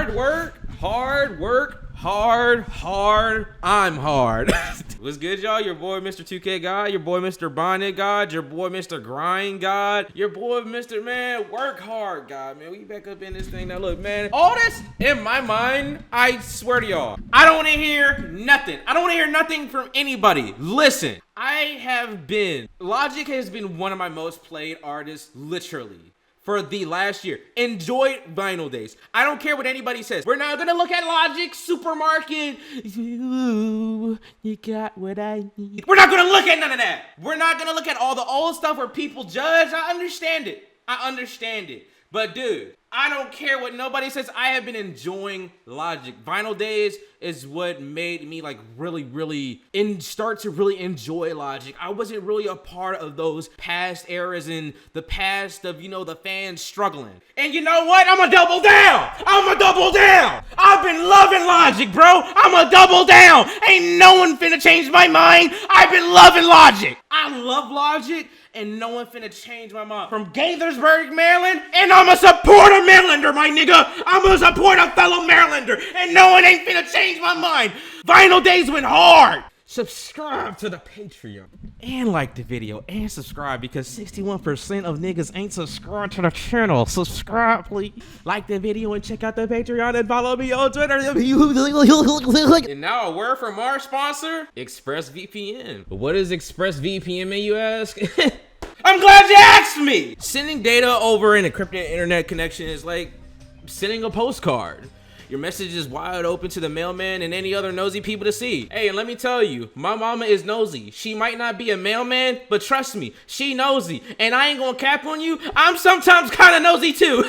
hard work, I'm hard. What's good, y'all? Your boy, Mr. 2K God, your boy, Mr. Bonnet God, your boy, Mr. Grind God, your boy, Mr. Man, work hard God, man. We back up in this thing now. Look, man, all this in my mind, I swear to y'all, I don't want to hear nothing. I don't want to hear nothing from anybody. Listen, Logic has been one of my most played artists, literally, for the last year. Enjoy Vinyl Days. I don't care what anybody says. We're not gonna look at Logic Supermarket. Ooh, you got what I need. We're not gonna look at none of that. We're not gonna look at all the old stuff where people judge. I understand it. But dude, I don't care what nobody says. I have been enjoying Logic. Vinyl Days is what made me like really start to really enjoy Logic. I wasn't really a part of those past eras and the past of, you know, the fans struggling. And you know what? I'm gonna double down. I've been loving Logic, bro. I'm gonna double down. Ain't no one finna change my mind. I've been loving Logic. I love Logic. And no one finna change my mind. From Gaithersburg, Maryland, and I'ma support a Marylander, my nigga. I'ma support a fellow Marylander, and no one ain't finna change my mind. Vinyl Days went hard. Subscribe to the Patreon. And like the video, and subscribe, because 61% of niggas ain't subscribed to the channel. Subscribe, please. Like the video and check out the Patreon and follow me on Twitter. And now a word from our sponsor, ExpressVPN. What is ExpressVPN, may you ask? I'm glad you asked me! Sending data over an encrypted internet connection is like sending a postcard. Your message is wide open to the mailman and any other nosy people to see. Hey, and let me tell you, my mama is nosy. She might not be a mailman, but trust me, she nosy. And I ain't gonna cap on you, I'm sometimes kind of nosy too.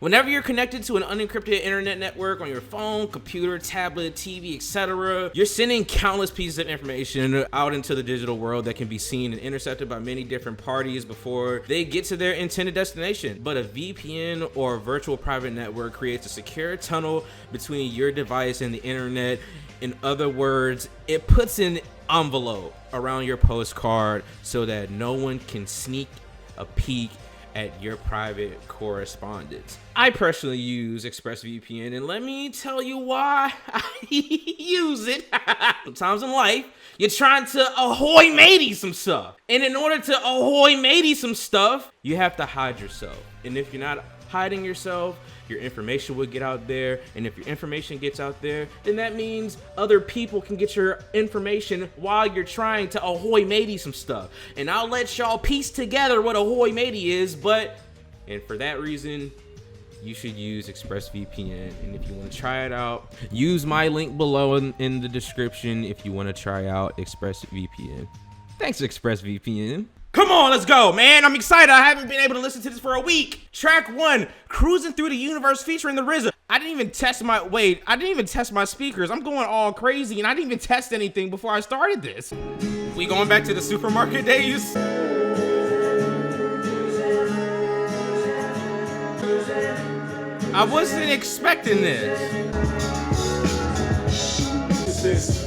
Whenever you're connected to an unencrypted internet network on your phone, computer, tablet, TV, etc., you're sending countless pieces of information out into the digital world that can be seen and intercepted by many different parties before they get to their intended destination. But a VPN or a virtual private network creates a secure tunnel between your device and the internet. In other words, it puts an envelope around your postcard so that no one can sneak a peek at your private correspondence. I personally use ExpressVPN, and let me tell you why I use it. Sometimes in life, you're trying to ahoy matey some stuff. And in order to ahoy matey some stuff, you have to hide yourself. And if you're not hiding yourself, your information will get out there, and if your information gets out there, then that means other people can get your information while you're trying to ahoy matey some stuff. And I'll let y'all piece together what ahoy matey is, and for that reason, you should use ExpressVPN. And if you want to try it out, use my link below in the description if you want to try out ExpressVPN. Thanks, ExpressVPN. Come on, let's go, man. I'm excited. I haven't been able to listen to this for a week. Track 1, Cruising Through the Universe featuring the RZA. I didn't even test my speakers. I'm going all crazy, and I didn't even test anything before I started this. We going back to the supermarket days? I wasn't expecting this.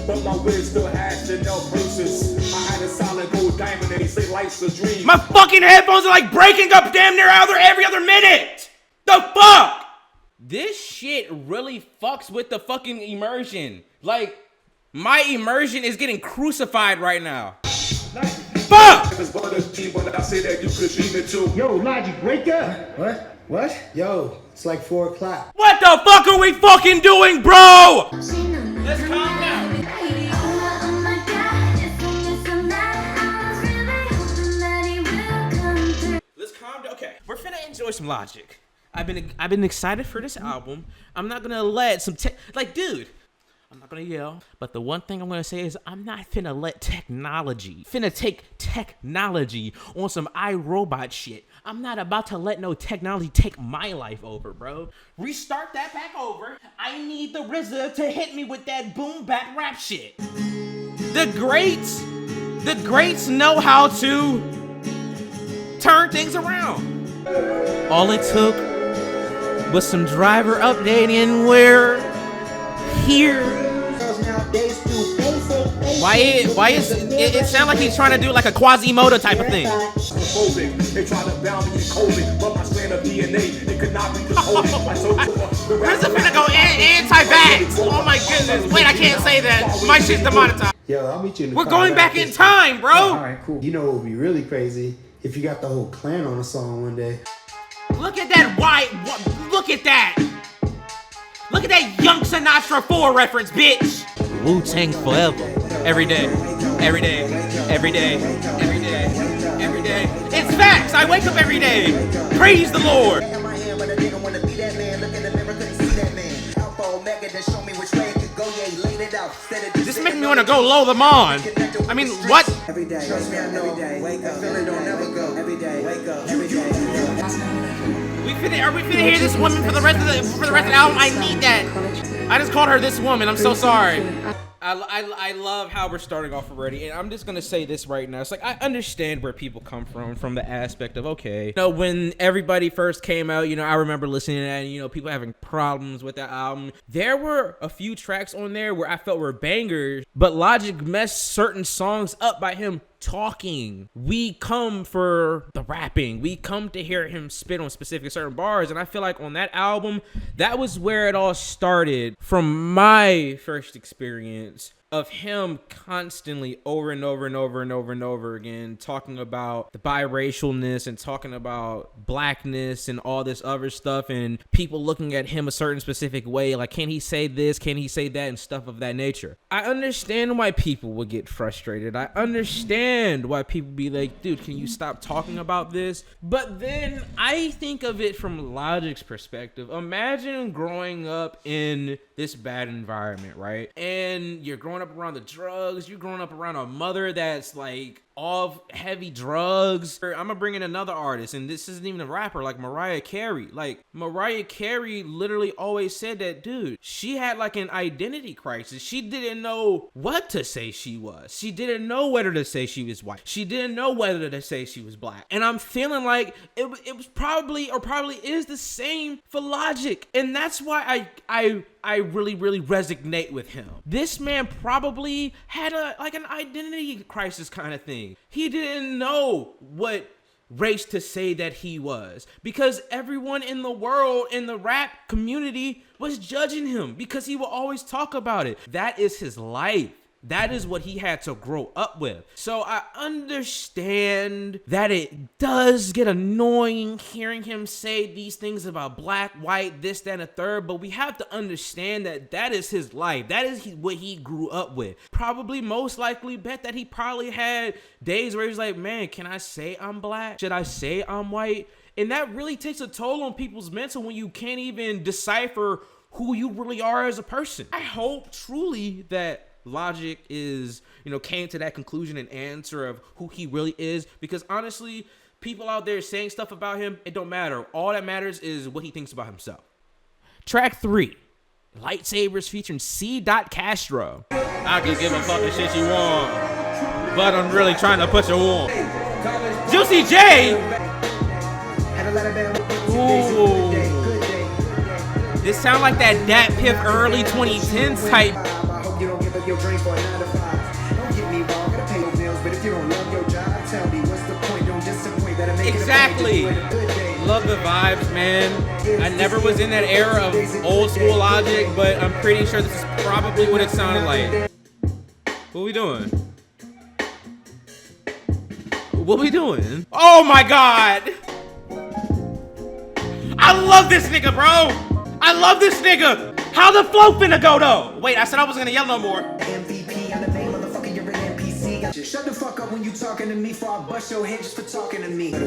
But my wig still has Chanel braces. I had a solid gold diamond and he say life's a dream. My fucking headphones are like breaking up damn near every other minute. The fuck? This shit really fucks with the fucking immersion. Like, my immersion is getting crucified right now. Fuck! Yo, Logic, wake up. What? Yo, it's like 4 o'clock. What the fuck are we fucking doing, bro? Let's calm down. Let's calm down. Okay, we're finna enjoy some Logic. I've been excited for this album. I'm not gonna let some dude. I'm not gonna yell, but the one thing I'm gonna say is I'm not finna let take technology on some iRobot shit. I'm not about to let no technology take my life over, bro. Restart that back over. I need the RZA to hit me with that boom bap rap shit. The greats know how to turn things around. All it took was some driver updating, we're here. Why it sound like he's trying to do like a Quasimodo type of thing. homophobic. They try to bound me in COVID, but my strand of DNA, it could not be withholding. I told you, This is gonna go anti-vax. Oh my goodness. Wait, I can't say that. My shit's demonetized. Yo, I'll meet you in the We're car going back after in this. time, bro. Alright, cool. You know what would be really crazy? If you got the whole clan on a song one day. Look at that white. Look at that. Look at that Young Sinatra 4 reference, bitch. Wu-Tang forever. Every day. Every day. Every day. Every day. Every day. It's facts. I wake up every day. Praise the Lord. This makes me want to go low the mon. I mean, what? Every day, trust me, I know. Wake up, feeling don't never go. Every day, wake up, every day. Are we finna hear this woman for the rest of the album? I need that. I just called her this woman. I'm so sorry. I love how we're starting off already, and I'm just gonna say this right now. It's like, I understand where people come from the aspect of, okay, you know, when everybody first came out, you know, I remember listening to that, and, you know, people having problems with that album. There were a few tracks on there where I felt were bangers, but Logic messed certain songs up by him talking. We come for the rapping. We come to hear him spit on specific certain bars, and I feel like on that album, that was where it all started from my first experience of him constantly over and over and over and over and over again talking about the biracialness and talking about blackness and all this other stuff, and people looking at him a certain specific way, like, can he say this, can he say that, and stuff of that nature. I understand why people would get frustrated. I understand why people be like, dude, can you stop talking about this? But then I think of it from Logic's perspective. Imagine growing up in this bad environment, right? And you're growing up around the drugs, you're growing up around a mother that's like off heavy drugs. I'm gonna bring in another artist, and this isn't even a rapper, like Mariah Carey. Like, Mariah Carey literally always said that, dude, she had like an identity crisis. She didn't know what to say she was. She didn't know whether to say she was white. She didn't know whether to say she was black. And I'm feeling like it was probably is the same for Logic. And that's why I really resonate with him. This man probably had an identity crisis kind of thing. He didn't know what race to say that he was, because everyone in the world, in the rap community, was judging him because he will always talk about it. That is his life. That is what he had to grow up with. So I understand that it does get annoying hearing him say these things about black, white, this, that, and a third, but we have to understand that that is his life. That is what he grew up with. Probably, most likely, bet that he probably had days where he's like, man, can I say I'm black? Should I say I'm white? And that really takes a toll on people's mental when you can't even decipher who you really are as a person. I hope truly that Logic is, you know, came to that conclusion and answer of who he really is, because honestly, people out there saying stuff about him, it don't matter. All that matters is what he thinks about himself. Track 3, Lightsabers featuring C. Castro. I can give a fuck the shit you want, but I'm really trying to put you on. Juicy J. Ooh. This sound like that Dat Piff early 2010s type. You don't give up your dreams for a 9 to 5. Don't get me wrong, gotta pay your bills, but if you don't love your job, tell me what's the point? Don't disappoint, better make Exactly. it a good day. Love the vibes, man. I never was in that era of old school Logic, but I'm pretty sure this is probably what it sounded like. What we doing? What we doing? Oh my god! I love this nigga, bro! I love this nigga! How the flow finna go though? Wait, I said I wasn't gonna yell no more. MVP, I'm the main motherfucker, you're an NPC. Just shut the fuck up when you talking to me, before I bust your head just for talking to me. Ooh,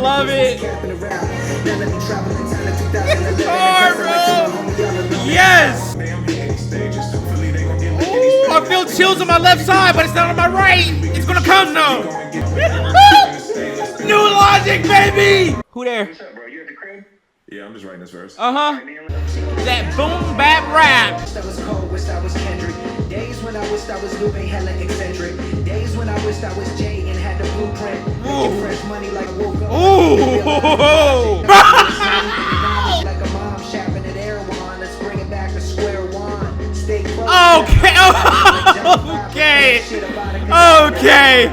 love it. Hard, bro. Yes. Ooh, I feel chills on my left side, but it's not on my right. It's gonna come though. New Logic, baby. Who there? Yeah, I'm just writing this verse. That boom bap rap. I was cold, wished I was Kendrick. Days when I wished I was Lupe, hella eccentric. Days when I wished I was Jay and had the blueprint. Making fresh money like woke up. Ooh. Like a mom shapping at Air One. Let's bring it back to square one. Stay close. Okay. Okay. Okay.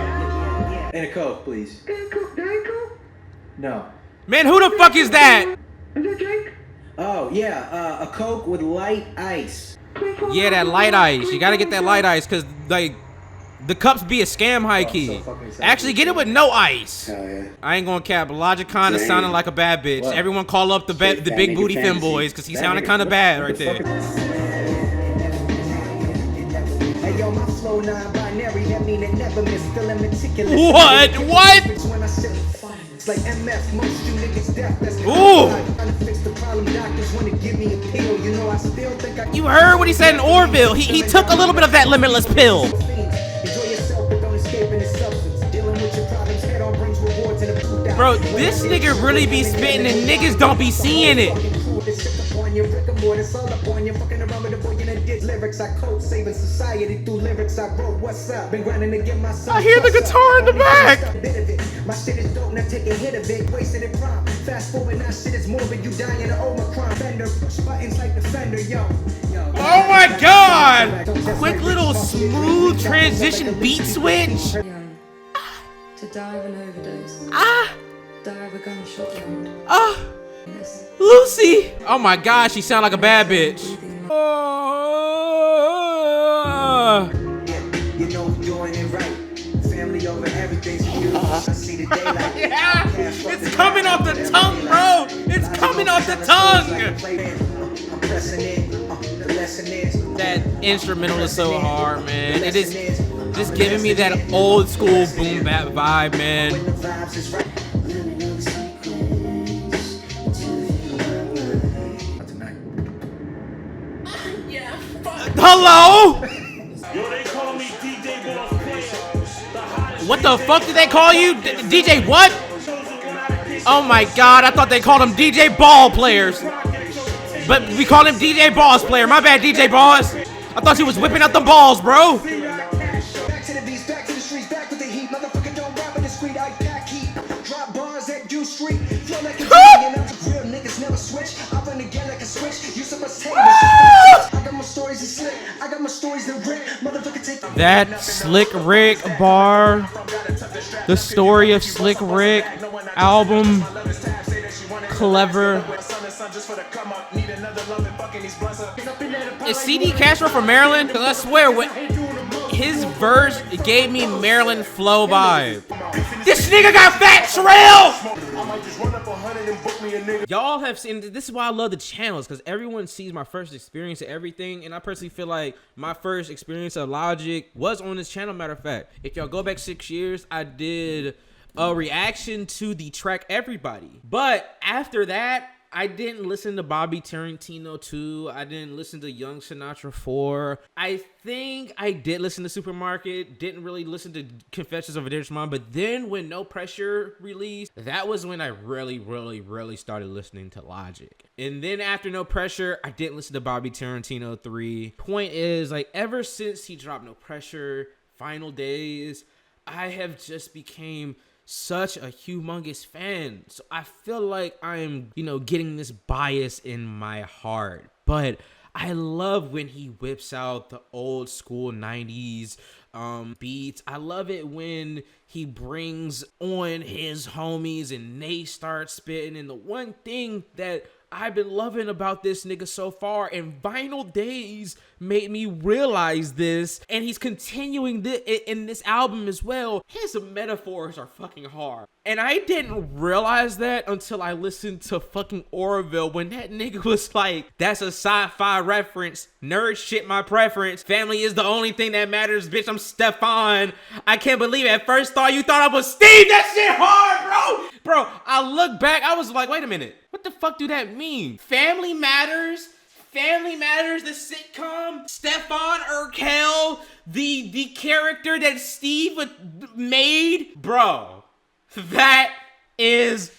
And a Coke, please. No. Man, who the fuck is that? Oh, yeah, a Coke with light ice. Yeah, that light ice. You gotta get that light ice, cause like the cups be a scam high key. Actually, get it with no ice. Hell yeah. I ain't gonna cap. Logic kinda sounding like a bad bitch. What? Everyone call up the big booty femboys, cause he sounded kinda bad right there. Hey, yo, my flow non-binary, that mean it never miss, still in meticulous. What? What? When I sit, it's like MF, most you niggas deaf, that's Ooh. trying to fix the problem, doctors wanna give me a pill, you know I still think I You heard what he said in Orville. He took a little bit of that limitless pill. enjoy yourself, but don't escape in the substance. Dealing with your problems head on brings rewards in a blue dot. Bro, this nigga really be spitting and niggas don't be seeing it. It's all up on you, fucking around with the boy in a ditch. Lyrics I code, saving society through lyrics I wrote. What's up? Been grinding to get myself. I hear the guitar in the back. My shit is dope, now take a hit of it, wasting it prime. Fast forward, now shit is morbid, you dying of Omicron. Fender, push buttons like the Fender, yo. Oh my god! Quick little smooth transition beat switch. Young, to die of an overdose, Ah! die of a gunshot wound. Ah! This Lucy! Oh my god, she sound like a bad bitch. breathing You know who's doing it right. Family over everything's you. I see the daylight. Yeah! It's coming off the tongue, bro! It's coming off the tongue! I'm pressing it. The lesson is. That instrumental is so hard, man. It is just giving me that old school boom bap vibe, man. The vibes is right. Hello? Yo, they call me DJ Boss Player. What the fuck did they call you? DJ what? Oh my god, I thought they called him DJ Ball Players. But we call him DJ Boss Player. My bad, DJ Boss. I thought he was whipping out the balls, bro. Back to the beats, back to the streets, back with the heat. Motherfucker don't rap with the street, I pack heat. Drop bars at U Street. Flow like a and I'm just real niggas never switch. I run again like a switch. You supposed to I got my stories to slick. I got my stories to rip. Motherfucker take That Slick Rick bar, the story of Slick Rick album, clever. Is CD Castro from Maryland? Cause I swear, when his verse gave me Maryland flow vibe. This nigga got Fat Trail! Y'all have seen, this is why I love the channels, because everyone sees my first experience of everything, and I personally feel like my first experience of Logic was on this channel. Matter of fact, if y'all go back 6 years, I did a reaction to the track Everybody. But after that, I didn't listen to Bobby Tarantino 2. I didn't listen to Young Sinatra 4. I think I did listen to Supermarket. Didn't really listen to Confessions of a Dangerous Mind. But then when No Pressure released, that was when I really started listening to Logic. And then after No Pressure, I didn't listen to Bobby Tarantino 3. Point is, like, ever since he dropped No Pressure, Final Days, I have just became such a humongous fan. So I feel like I'm, getting this bias in my heart. But I love when he whips out the old school 90s beats. I love it when he brings on his homies and they start spitting. And the one thing that I've been loving about this nigga so far, and Vinyl Days made me realize this, and he's continuing in this album as well. His metaphors are fucking hard. And I didn't realize that until I listened to fucking Orville, when that nigga was like, that's a sci-fi reference. Nerd shit my preference. Family is the only thing that matters, bitch. I'm Stefan. I can't believe at first thought you thought I was Steve. That shit hard, bro. Bro, I look back, I was like, wait a minute. What the fuck do that mean? Family Matters? Family Matters, the sitcom? Stefan Urkel, the character that Steve made? Bro, that is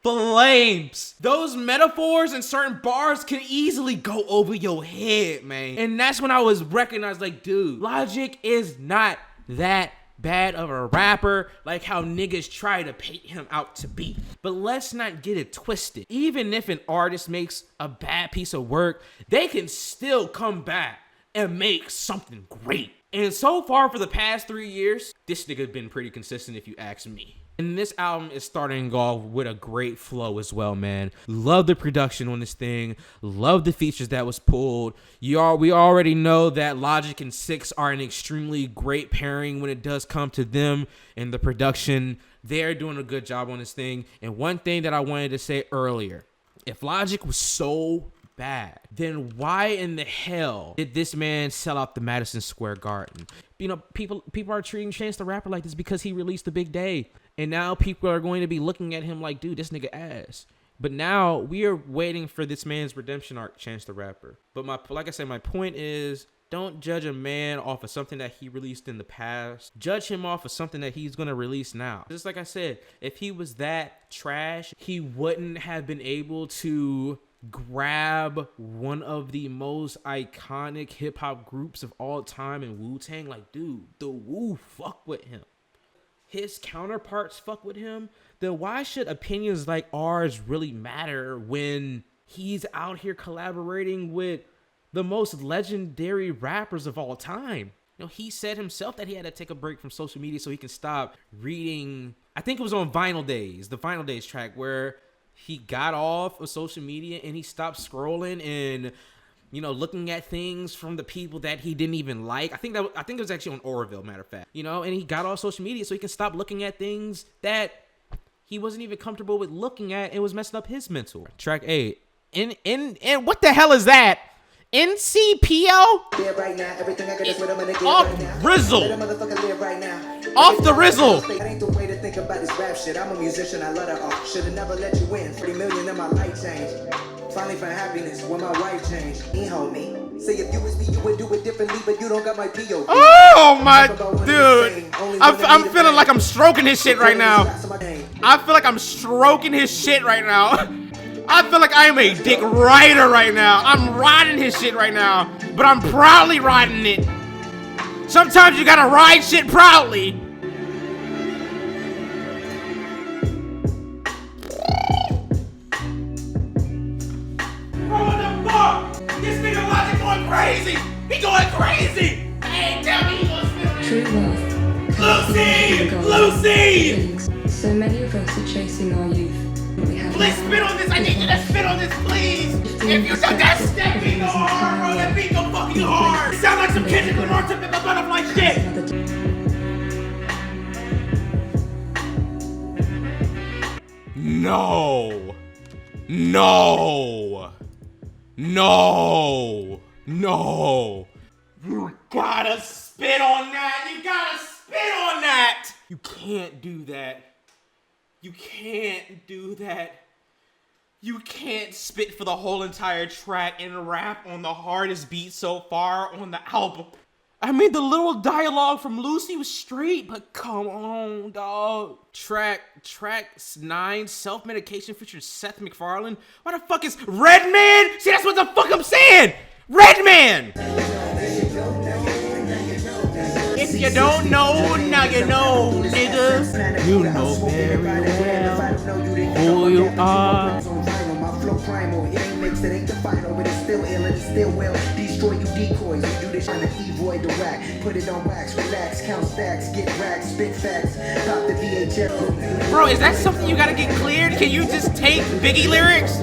flames. Those metaphors and certain bars can easily go over your head, man. And that's when I was recognized, like, dude, Logic is not that bad of a rapper like how niggas try to paint him out to be. But let's not get it twisted. Even if an artist makes a bad piece of work, they can still come back and make something great. And so far for the past 3 years, this nigga been pretty consistent if you ask me. And this album is starting off with a great flow as well, man. Love the production on this thing. Love the features that was pulled. We already know that Logic and Six are an extremely great pairing when it does come to them and the production. They're doing a good job on this thing. And one thing that I wanted to say earlier, if Logic was so bad, then why in the hell did this man sell out the Madison Square Garden? You know, people are treating Chance the Rapper like this because he released The Big Day, and now people are going to be looking at him like, dude, this nigga ass. But now we are waiting for this man's redemption arc, Chance the Rapper. But like I said, my point is, don't judge a man off of something that he released in the past. Judge him off of something that he's going to release now. Just like I said, if he was that trash, he wouldn't have been able to grab one of the most iconic hip-hop groups of all time in Wu-Tang. Like, dude, the Wu fuck with him. His counterparts fuck with him. Then why should opinions like ours really matter when he's out here collaborating with the most legendary rappers of all time? You know, he said himself that he had to take a break from social media so he can stop reading. I think it was on Vinyl Days, the Vinyl Days track, where he got off of social media and he stopped scrolling and, you know, looking at things from the people that he didn't even like. I think it was actually on Oroville, matter of fact. You know, and he got off social media so he can stop looking at things that he wasn't even comfortable with looking at. It was messing up his mental. Track 8. And what the hell is that? NCPO? Off Rizzle. Off the Rizzle. That ain't the way to think about this rap shit. I'm a musician, I love the art. Should've never let you in. 30 million in my life changed. Finally found happiness when my wife changed. He hold me. Say if you was me, you would do it differently, but you don't got my POV. Oh my dude. I'm feeling like I'm stroking his shit right now. I feel like I'm stroking his shit right now. I feel like I am a dick rider right now. I'm riding his shit right now, but I'm proudly riding it. Sometimes you gotta ride shit proudly. Bro, what the fuck? This nigga Logic going crazy. He going crazy. Hey, tell me he gonna spit on True wealth. Lucy! Lucy! So many of us are chasing our youth. We have Please spit on this. I need you to spit on this, please. If you don't, that beat go hard, bro. That beat go fucking hard. You sound like some Kendrick Lamar to pick up butterfly shit. No. No. No. No. You gotta spit on that. You gotta spit on that. You can't do that. You can't do that. You can't spit for the whole entire track and rap on the hardest beat so far on the album. I mean, the little dialogue from Lucy was straight, but come on, dog. Track 9, Self-Medication features Seth MacFarlane. Why the fuck is Redman? See, that's what the fuck I'm saying. Redman. If you don't know, now you know, nigga. You know very well who you are. It ain't mixed, it ain't the final, but it's still ill and it still will destroy you decoys. You do this trying to evoid the whack. Put it on wax, relax, count stacks, get racks, spit facts, pop the VHF. Bro, is that something you gotta get cleared? Can you just take Biggie lyrics?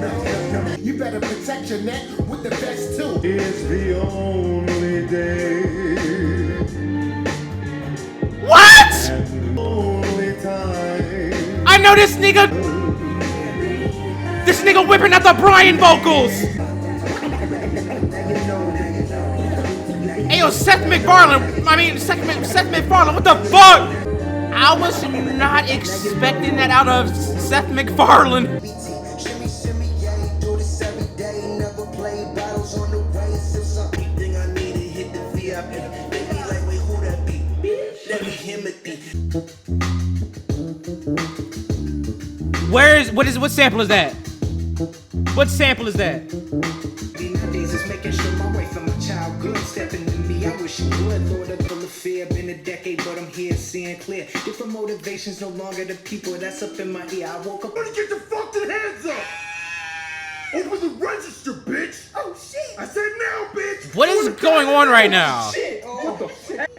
You better protect your neck with the vest too. It's the only day. What? And the only time. I know this nigga. This nigga whipping out the Brian vocals. Hey yo, Seth MacFarlane. Seth MacFarlane. What the fuck? I was not expecting that out of Seth MacFarlane. Shimmy, shimmy, yeah, do this every day. Never play battles on the race. If something I need to hit the VIP. They be like, wait, who that be? Let me Himothy. What sample is that? What sample is that? Nowadays is making sure my wife and my child good. Stepping to me, I wish you would. Lord of full of fear, been a decade, but I'm here seeing clear. Different motivations, no longer the people that's up in my ear. I woke up. Get your fucking hands up! Open the register, bitch! Oh shit! I said now, bitch! What is going on right now? Shit! Oh shit!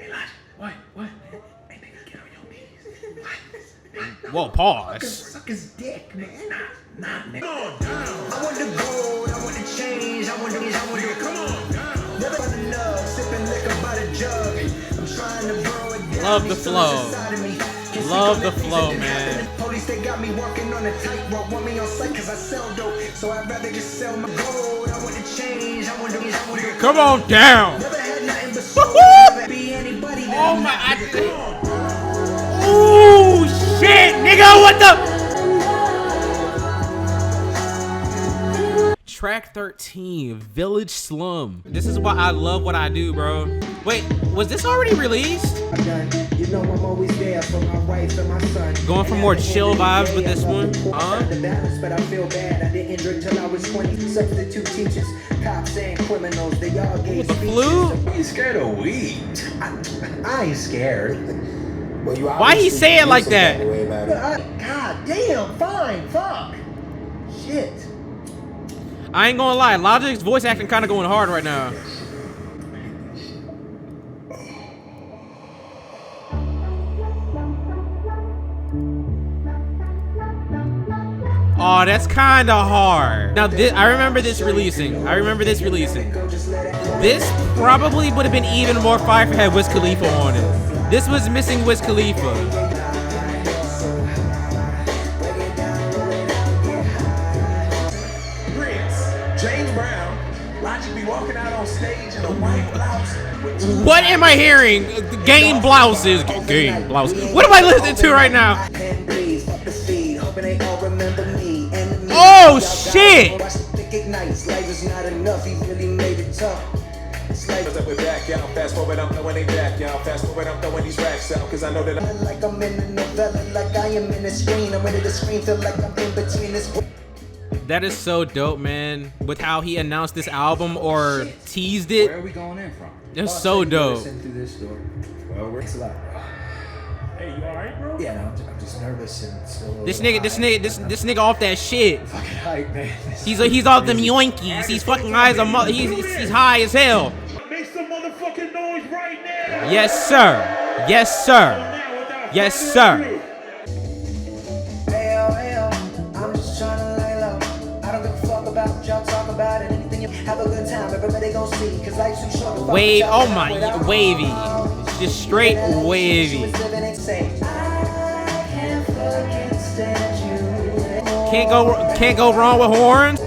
Whoa, pause. Suck his dick, man. Come on, down. I want the gold, I want the change, I want the Come on, down. never had enough, sipping liquor by the jug. I'm trying to grow it down. Love the These flow. souls inside of me. Can't Love see the things flow, that man. happen. Police, they got me walking on a tightrope, want me on sight cause I sell dope. So I'd rather just sell my gold. I want the change, I want the Come on down. never had nothing but soul. Never be anybody that Oh I'm my, not. ooh, shit, nigga, what the? Track 13, Village Slum. This is why I love what I do, bro. Wait, was this already released? I'm done. You know I'm always there for my wife and my son. Going for And more at the chill end of the vibes day, with this I love one? the poor, Huh? the balance, but I feel bad. I didn't drink till I was 20. Substitute teachers, cops and criminals, they all gave The speeches. flu? You scared of weed? I ain't scared. Well, you Why he obviously say it feel like some that? kind of way about it. God damn, fine, fuck. Shit. I ain't gonna lie, Logic's voice acting kind of going hard right now. Oh, that's kind of hard. Now, I remember this releasing. This probably would have been even more fire if it had Wiz Khalifa on it. This was missing Wiz Khalifa. Prince, James Brown, Logic be walking out on stage in a white blouse. What am I hearing? Game blouses. Game blouse. What am I listening to right now? Oh, shit. Cause we're back, y'all. Fast forward, I'm throwing they back, y'all. Fast forward, I'm throwing these racks out. Cause I know that I'm Like I'm in a novella, like I am in a screen. I'm ready to scream, feel like I'm in between this. That is so dope, man. With how he announced this album or teased it. Where are we going in from? It's so dope. Listen through this door. Well, we're Thanks a lot, bro. Hey, you alright, bro? Yeah, no, I'm just nervous and still. a This little nigga, high. this nigga off that shit. Fucking hype, man. He's off them yoinkies. He's fucking high as a mother. He's high as hell. Make some motherfucking noise right now! Yes, sir. Yes, sir. Yes, sir. I'm just trying to lay low. I don't give a fuck about what y'all talk about it. Anything you have a good time, everybody gon' see. Cause life's too short to fuck Wave. with y'all Oh my, without- wavy. Just straight wavy. Can't go wrong with horns.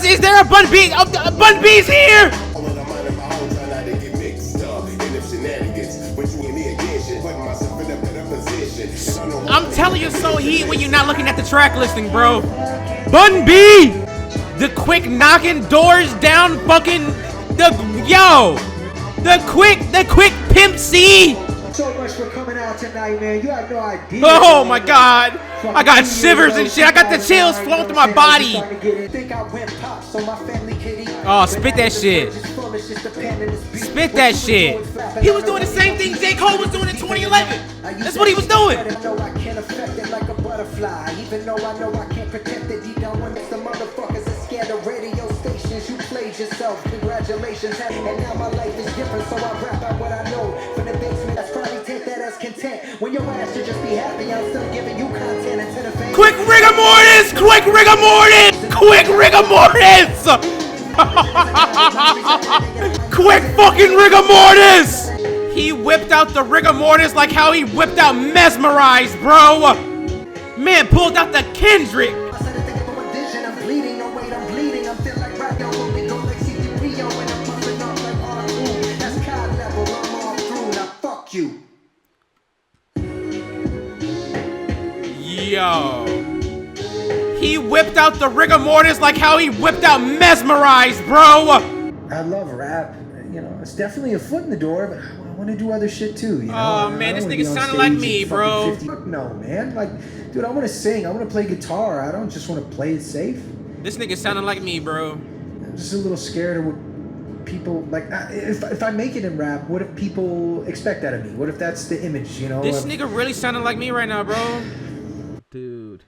Is there a Bun B? Bun B's here. I'm telling you, so heat when you're not looking at the track listing, bro. Bun B, the quick knocking doors down, fucking the quick Pimp C. So much for coming out tonight, man. You have no idea. Oh my God, I got shivers and shit. I got the chills flowing through my body. Oh, spit that shit. Spit that shit. He was doing the same thing J. Cole was doing in 2011. That's what he was doing. I know I can't affect it like a butterfly. Even though I know I can't protect it deep down when the motherfuckers are scared of radio stations. You played yourself, congratulations. And now my life is different, so I rap out what I know. From the basement, that's probably take that as content. When your ass should just be happy, I'm still giving you content into the face. Quick rigor mortis! Quick rigor mortis! Quick rigor mortis! Quick fucking rigor mortis! He whipped out the rigor mortis like how he whipped out Mesmerize, bro! Man pulled out the Kendrick! I said I think I'm a vision, I'm bleeding, no wait, I'm bleeding. I'm feeling like rap, y'all only go like C3 yo, and I'm bumping off like R2. That's COD level, I'm all through, now fuck you. Yo. He whipped out the rigor mortis like how he whipped out Mesmerize, bro! I love rap. You know, it's definitely a foot in the door, but I want to do other shit too. You know? Oh, I man, this don't wanna nigga be on sounded stage like at me, fucking bro. 50. Fuck no, man. Like, dude, I want to sing. I want to play guitar. I don't just want to play it safe. This nigga sounded like me, bro. I'm just a little scared of what people like. If I make it in rap, what if people expect that of me? What if that's the image? You know? This nigga really sounded like me right now, bro. Dude.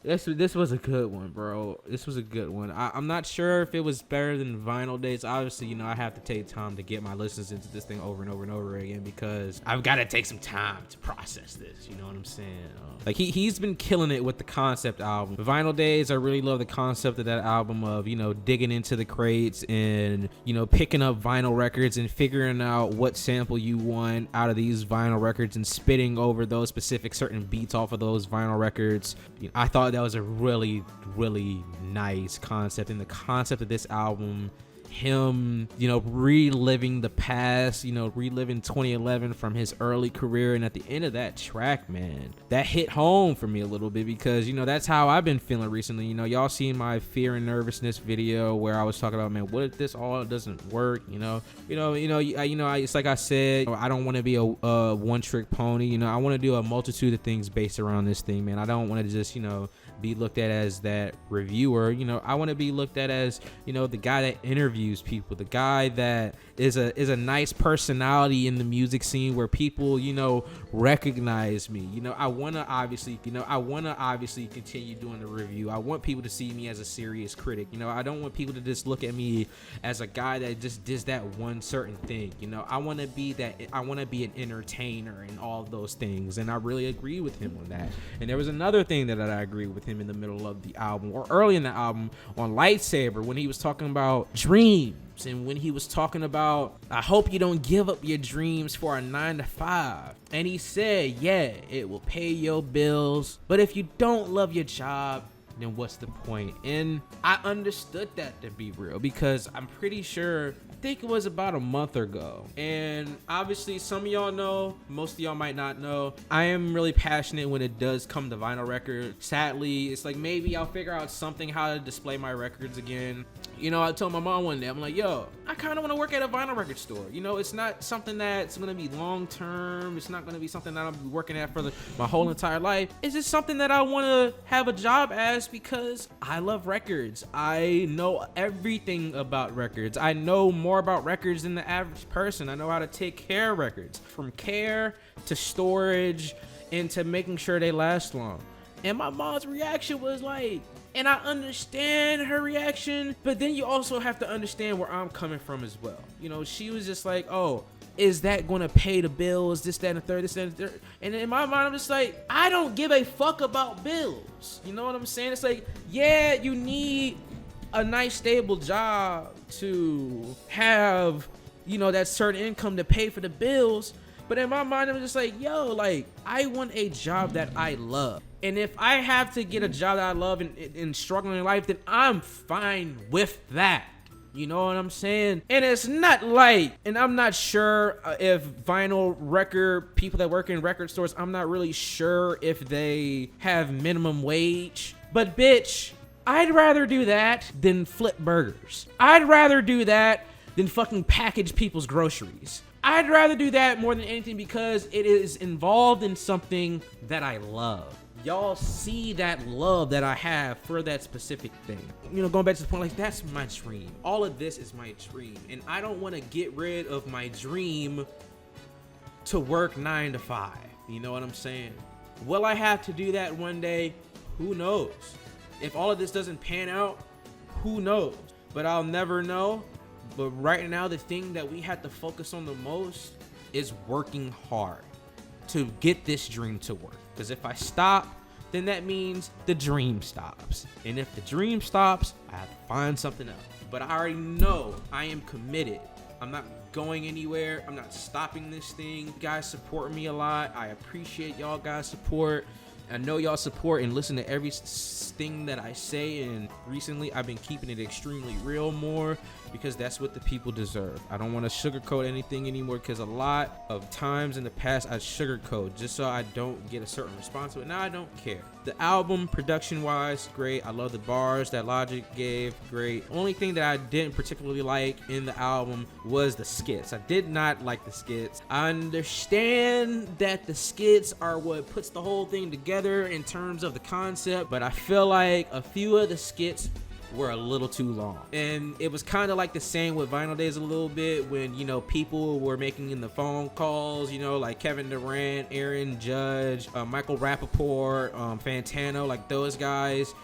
This was a good one, bro. This was a good one. I'm not sure if it was better than Vinyl Days. Obviously, you know, I have to take time to get my listens into this thing over and over and over again because I've got to take some time to process this. You know what I'm saying? Like he's been killing it with the concept album. Vinyl Days, I really love the concept of that album of, you know, digging into the crates and, you know, picking up vinyl records and figuring out what sample you want out of these vinyl records and spitting over those specific certain beats off of those vinyl records. I thought that was a really, really nice concept. And the concept of this album, him, you know, reliving the past, you know, reliving 2011 from his early career, and at the end of that track, man, that hit home for me a little bit because, you know, that's how I've been feeling recently. You know, y'all seen my fear and nervousness video where I was talking about, man, what if this all doesn't work? It's like I said, I don't want to be a one-trick pony. You know, I want to do a multitude of things based around this thing, man. I don't want to just, you know, be looked at as that reviewer. You know, I want to be looked at as, you know, the guy that interviews people, the guy that is a nice personality in the music scene where people, you know, recognize me. You know, I want to obviously continue doing the review. I want people to see me as a serious critic. You know, I don't want people to just look at me as a guy that just does that one certain thing. You know, I want to be an entertainer and all of those things, and I really agree with him on that. And there was another thing that I agree with him in the middle of the album, or early in the album, on Lightsaber, when he was talking about dreams, and when he was talking about, I hope you don't give up your dreams for a 9-to-5. And he said, yeah, it will pay your bills, but if you don't love your job, then what's the point? And I understood that to be real because I'm pretty sure, I think it was about a month ago, and obviously some of y'all know, most of y'all might not know, I am really passionate when it does come to vinyl records. Sadly, it's like maybe I'll figure out something how to display my records again. You know, I told my mom one day, I'm like, yo, I kind of want to work at a vinyl record store. You know, it's not something that's going to be long term. It's not going to be something that I'll be working at for my whole entire life. It's just something that I want to have a job as because I love records. I know everything about records. I know more about records than the average person. I know how to take care of records, from care to storage and to making sure they last long. And my mom's reaction was like, and I understand her reaction, but then you also have to understand where I'm coming from as well. You know, she was just like, oh, is that going to pay the bills? This, that, and the third, this, that, and the third. And in my mind, I'm just like, I don't give a fuck about bills. You know what I'm saying? It's like, yeah, you need a nice, stable job to have, you know, that certain income to pay for the bills. But in my mind, I'm just like, yo, like, I want a job that I love. And if I have to get a job that I love and struggle in life, then I'm fine with that. You know what I'm saying? And it's not like, and I'm not sure if vinyl record people that work in record stores, I'm not really sure if they have minimum wage. But bitch, I'd rather do that than flip burgers. I'd rather do that than fucking package people's groceries. I'd rather do that more than anything because it is involved in something that I love. Y'all see that love that I have for that specific thing. You know, going back to the point, like, that's my dream. All of this is my dream. And I don't want to get rid of my dream to work 9-to-5. You know what I'm saying? Will I have to do that one day? Who knows? If all of this doesn't pan out, who knows? But I'll never know. But right now, the thing that we have to focus on the most is working hard to get this dream to work. Because if I stop, then that means the dream stops. And if the dream stops, I have to find something else. But I already know I am committed. I'm not going anywhere. I'm not stopping this thing. You guys support me a lot. I appreciate y'all guys' support. I know y'all support and listen to every thing that I say, and recently I've been keeping it extremely real more because that's what the people deserve. I don't want to sugarcoat anything anymore because a lot of times in the past I sugarcoat just so I don't get a certain response to it. Now I don't care. The album, production wise, great. I love the bars that Logic gave, great. Only thing that I didn't particularly like in the album was the skits. I did not like the skits. I understand that the skits are what puts the whole thing together in terms of the concept, but I feel like a few of the skits were a little too long. And it was kind of like the same with Vinyl Days a little bit when, you know, people were making in the phone calls, you know, like Kevin Durant, Aaron Judge, Michael Rappaport, Fantano, like those guys,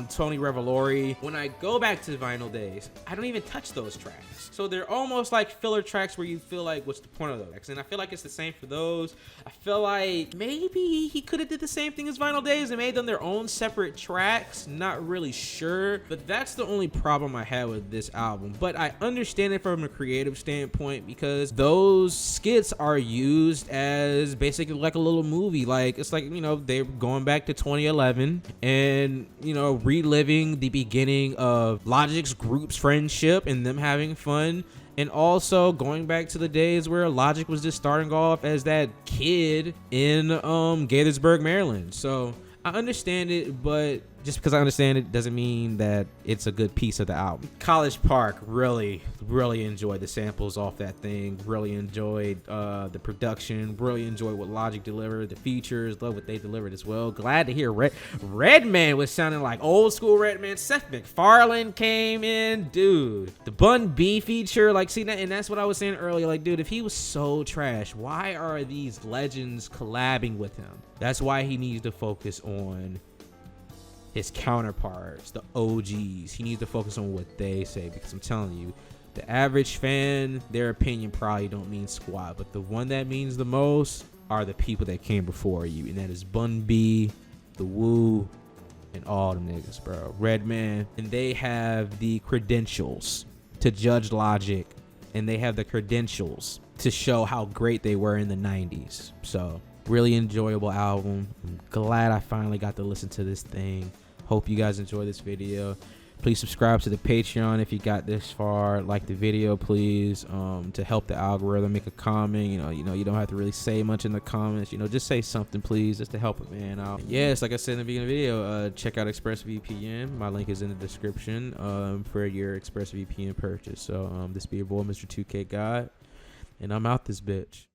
Tony Revolori. When I go back to Vinyl Days, I don't even touch those tracks. So they're almost like filler tracks where you feel like, what's the point of those tracks? And I feel like it's the same for those. I feel like maybe he could have did the same thing as Vinyl Days and made them their own separate tracks. Not really sure, but that's the only problem I had with this album. But I understand it from a creative standpoint because those skits are used as basically like a little movie. Like, it's like, you know, they're going back to 2011 and, you know, reliving the beginning of Logic's group's friendship and them having fun, and also going back to the days where Logic was just starting off as that kid in Gaithersburg, Maryland. So I understand it, but just because I understand it doesn't mean that it's a good piece of the album. College Park, really enjoyed the samples off that thing. Really enjoyed the production. Really enjoyed what Logic delivered. The features, love what they delivered as well. Glad to hear Redman was sounding like old school Redman. Seth MacFarlane came in, dude. The Bun B feature, like, see that, and that's what I was saying earlier. Like, dude, if he was so trash, why are these legends collabing with him? That's why he needs to focus on his counterparts, the OGs. He needs to focus on what they say, because I'm telling you, the average fan, their opinion probably don't mean squat, but the one that means the most are the people that came before you, and that is Bun B, the Wu, and all them niggas, bro. Redman, and they have the credentials to judge Logic, and they have the credentials to show how great they were in the 90s. So really enjoyable album. I'm glad I finally got to listen to this thing. Hope you guys enjoy this video. Please subscribe to the Patreon if you got this far. Like the video, please, to help the algorithm. Make a comment. You know, you don't have to really say much in the comments. You know, just say something, please, just to help a man out. Yes, like I said in the beginning of the video, check out ExpressVPN. My link is in the description for your ExpressVPN purchase. So this be your boy, Mr. 2K God, and I'm out this bitch.